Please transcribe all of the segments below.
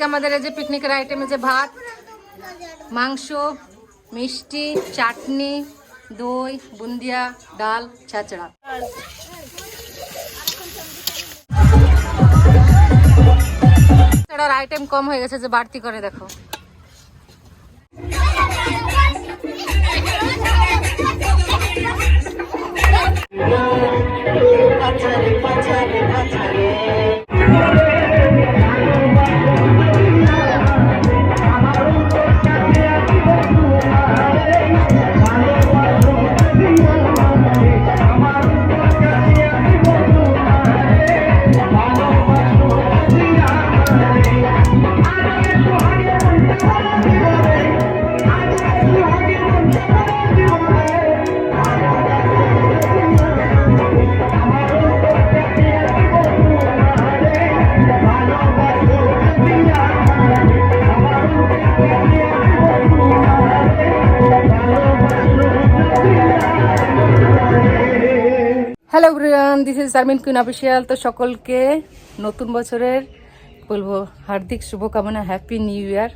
আমাদের এই যে পিকনিকের আইটেমে যে ভাত, মাংস, মিষ্টি, চাটনি, দই, বুন্দিয়া, ডাল, ছাচড়া। ছাড়ার আইটেম কম হয়ে গেছে, যে বাড়তি করে দেখো। Hello everyone, this is Sharmin queen official. তো সকলকে নতুন বছরের বলবো হার্দিক শুভকামনা, হ্যাপি নিউ ইয়ার।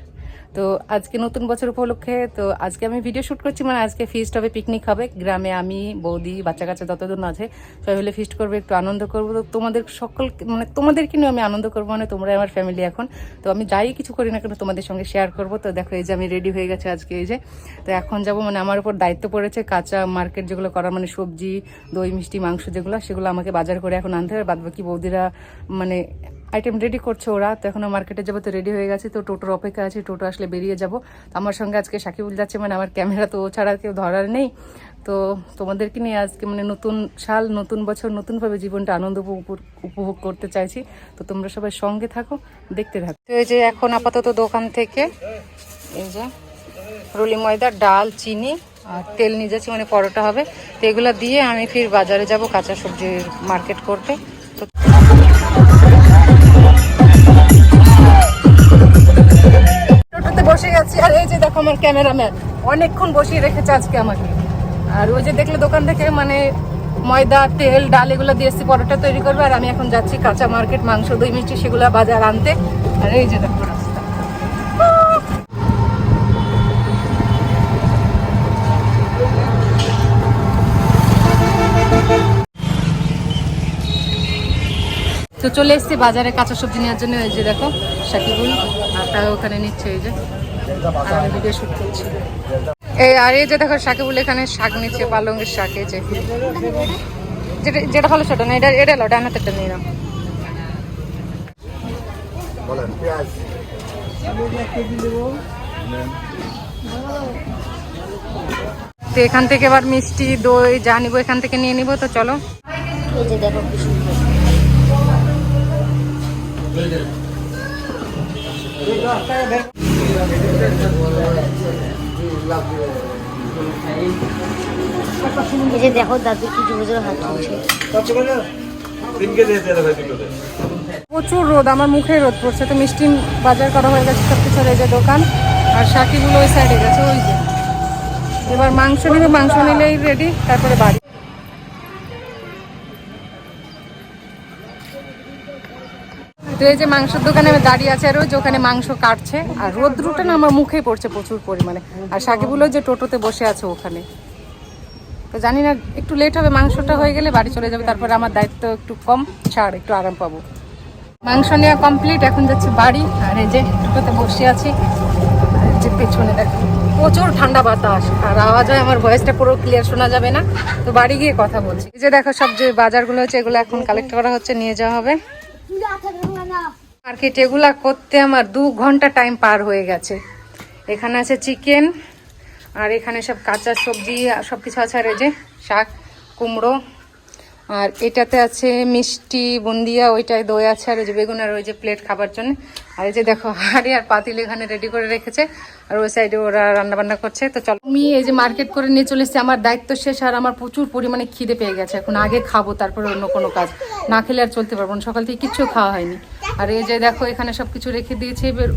তো আজকে নতুন বছর উপলক্ষে তো আজকে আমি ভিডিও শ্যুট করছি, মানে আজকে ফিস্ট হবে, পিকনিক হবে গ্রামে। আমি, বৌদি, বাচ্চা কাচ্চা যতজন আছে সবাই মিলে ফিস্ট করবো, একটু আনন্দ করবো। তো তোমাদের সকল মানে তোমাদেরকে নিয়ে আমি আনন্দ করবো, মানে তোমরা আমার ফ্যামিলি এখন। তো আমি যাই কিছু করি না কেন তোমাদের সঙ্গে শেয়ার করবো। তো দেখো এই যে আমি রেডি হয়ে গেছে আজকে, এই যে। তো এখন যাবো, মানে আমার উপর দায়িত্ব পড়েছে কাঁচা মার্কেট যেগুলো করার, মানে সবজি, দই, মিষ্টি, মাংস যেগুলো, সেগুলো আমাকে বাজার করে এখন আনতে হবে। বাদ বাকি বৌদিরা মানে আইটেম রেডি করছে ওরা। তো এখনো মার্কেটে যাবো, তো রেডি হয়ে গেছে। তো টোটোর অপেক্ষা আছে, টোটো আসলে বেরিয়ে যাবো। তো আমার সঙ্গে আজকে সাকিবুল যাচ্ছে, মানে আমার ক্যামেরা তো ছাড়া কেউ ধরার নেই। তো তোমাদেরকে নিয়ে আজকে মানে নতুন সাল, নতুন বছর, নতুনভাবে জীবনটা আনন্দ উপভোগ করতে চাইছি। তো তোমরা সবাই সঙ্গে থাকো, দেখতে থাকো। তো এই যে এখন আপাতত দোকান থেকে এই যে রুলি ময়দা, ডাল, চিনি আর তেল নিয়ে যাচ্ছি, মানে পরোটা হবে। তো এগুলো দিয়ে আমি ফির বাজারে যাব কাঁচা সবজির মার্কেট করতে। তো টোটোতে বসে গেছি, আর এই যে দেখো আমার ক্যামেরাম্যান অনেকক্ষণ বসিয়ে রেখেছে আজকে আমাকে। আর ওই যে দেখলে দোকান থেকে মানে ময়দা, তেল, ডাল এগুলো দিয়ে এসছি পরোটা তৈরি করবে। আর আমি এখন যাচ্ছি কাঁচা মার্কেট, মাংস, দই, মিষ্টি সেগুলো বাজার আনতে। আর এই যে দেখো রাস্তা। তো চলে এসছি বাজারে কাঁচা সবজি নেওয়ার জন্য। এই যে দেখো সাকিবুল আর তারা ওখানে নিচ্ছে, এই যে। আর আমি ভিডিও শুট করছি। এই আর এই যে দেখো সাকিবুল এখানে শাক নিচ্ছে, পালংয়ের শাক। এই যে যেটা যেটা ভালো সেটা না, এটা লো, ডান হাতেরটা নিয়ে নাও। তো এখান থেকে এবার মিষ্টি, দই যা নিবো এখান থেকে নিয়ে নিবো। তো চলো। এই যে দেখো কি সুন্দর। এই যে দেখো দাদু কি জোরে জোরে হাত তুলছে। প্রচুর রোদ, আমার মুখে রোদ পড়ছে। তো মিষ্টি বাজার করা হয়ে গেছে সবকিছু, এই যে দোকান। আর সাকিগুলো ওই সাইডে গেছে, ওই যে। এবার মাংস নিবে, মাংস নিলেই রেডি, তারপরে বাড়ি। তো এই যে মাংসের দোকানে আমি দাঁড়িয়ে আছে, আর ওই যে ওখানে মাংস কাটছে। আর রোদ্রুটা না আমার মুখেই পড়ছে প্রচুর পরিমাণে। আর সাকিবুলো যে টোটোতে বসে আছে ওখানে। তো জানি না একটু লেট হবে, মাংসটা হয়ে গেলে বাড়ি চলে যাবে। তারপরে আমার দায়িত্ব একটু কম, ছাড় একটু আরাম পাবো। মাংস নেওয়া কমপ্লিট, এখন যাচ্ছি বাড়ি। আর এই যে টোটোতে বসে আছি, আর যে পেছনে দেখো প্রচুর ঠান্ডা বাতাস, আর আওয়াজ হয়, আমার ভয়েসটা পুরো ক্লিয়ার শোনা যাবে না। তো বাড়ি গিয়ে কথা বলছি। এই যে দেখো সব যে বাজারগুলো হচ্ছে, এগুলো এখন কালেক্ট করা হচ্ছে, নিয়ে যাওয়া হবে মার্কেট। এগুলা করতে আমার 2 ঘন্টা টাইম পার হয়ে গেছে। এখানে আছে চিকেন, আর এখানে সব কাঁচা সবজি সব কিছু আছে। আর এই যে শাক, কুমড়ো, আর এটাতে আছে মিষ্টি, বুন্দিয়া, ওইটাই দই আছে। আর ওই যে বেগুন, আর ওই যে প্লেট খাবার জন্য। আর এই যে দেখো হাঁড়ি আর পাতিল এখানে রেডি করে রেখেছে, আর ওই সাইডে ওরা রান্না বান্না করছে। তো চলো, আমি এই যে মার্কেট করে নিয়ে চলে এসেছি, আমার দায়িত্ব শেষ। আর আমার প্রচুর পরিমাণে খিদে পেয়ে গেছে, এখন আগে খাবো তারপরে অন্য কোনো কাজ। না খেলে আর চলতে পারবো না, সকাল থেকে কিচ্ছু খাওয়া হয়নি। আর এই যে দেখো এখানে সব কিছু রেখে দিয়েছি। এবার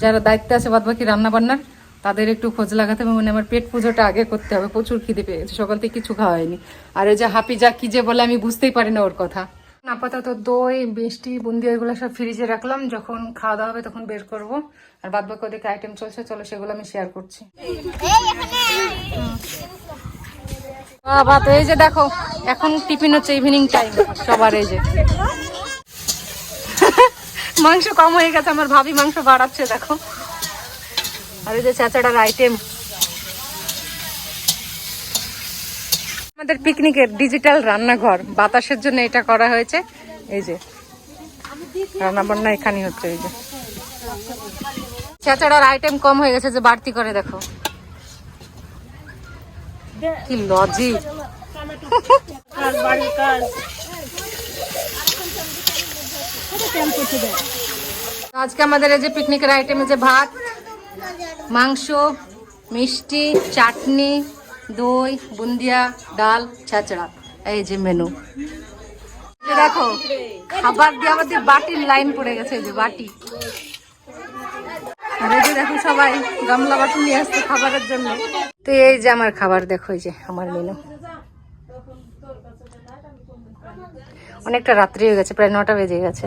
যারা দায়িত্বে আছে বাদ বাকি রান্না বান্নার, তাদের একটু খোঁজ লাগাতে হবে, মানে আমার পেট পুজোটা আগে করতে হবে। প্রচুর খিদে পেয়ে গেছে, সকাল থেকে কিছু খাওয়া হয়নি। আর এই যে হাফিজা কি যে বলে আমি বুঝতেই পারি না ওর কথা। আপাতত দই মিষ্টি বুন্দি এগুলো সব ফ্রিজে রাখলাম, যখন খাওয়া দাওয়া হবে তখন বের করব। আর বাদ বাকি ওদিকে আইটেম চলছে, চলো সেগুলো আমি শেয়ার করছি। বাবা, তো এই যে দেখো এখন টিফিন হচ্ছে, ইভিনিং টাইম সবার। এই যে মাংস কম হয়ে গেছে, আমার ভাবি মাংস বাড়াচ্ছে দেখো। আর এই যে চাচাড়ার আইটেম, আমাদের পিকনিকের ডিজিটাল রান্নাঘর, বাতাসের জন্য এটা করা হয়েছে। এই যে রান্না বান্না এখানে হচ্ছে। এই যে চাচাড়ার আইটেম কম হয়ে গেছে, যে বাড়তি করে দেখো কি লজিক। আজকে আমাদের এই যে পিকনিকের আইটেমে যে ভাত, মাংস, মিষ্টি, চাটনি, দই, বুন্দিয়া, ডাল, ছাচড়া, এই যে মেনু। দেখো খাবার দিয়ে আমাদের বাটির লাইন পড়ে গেছে, এই যে বাটি। আর এই যে দেখো সবাই গামলা বাটি নিয়ে আসছে খাবারের জন্য। তো এই যে আমার খাবার দেখো, এই যে আমার মেনু। অনেকটা রাত্রি হয়ে গেছে, প্রায় 9টা বেজে গেছে।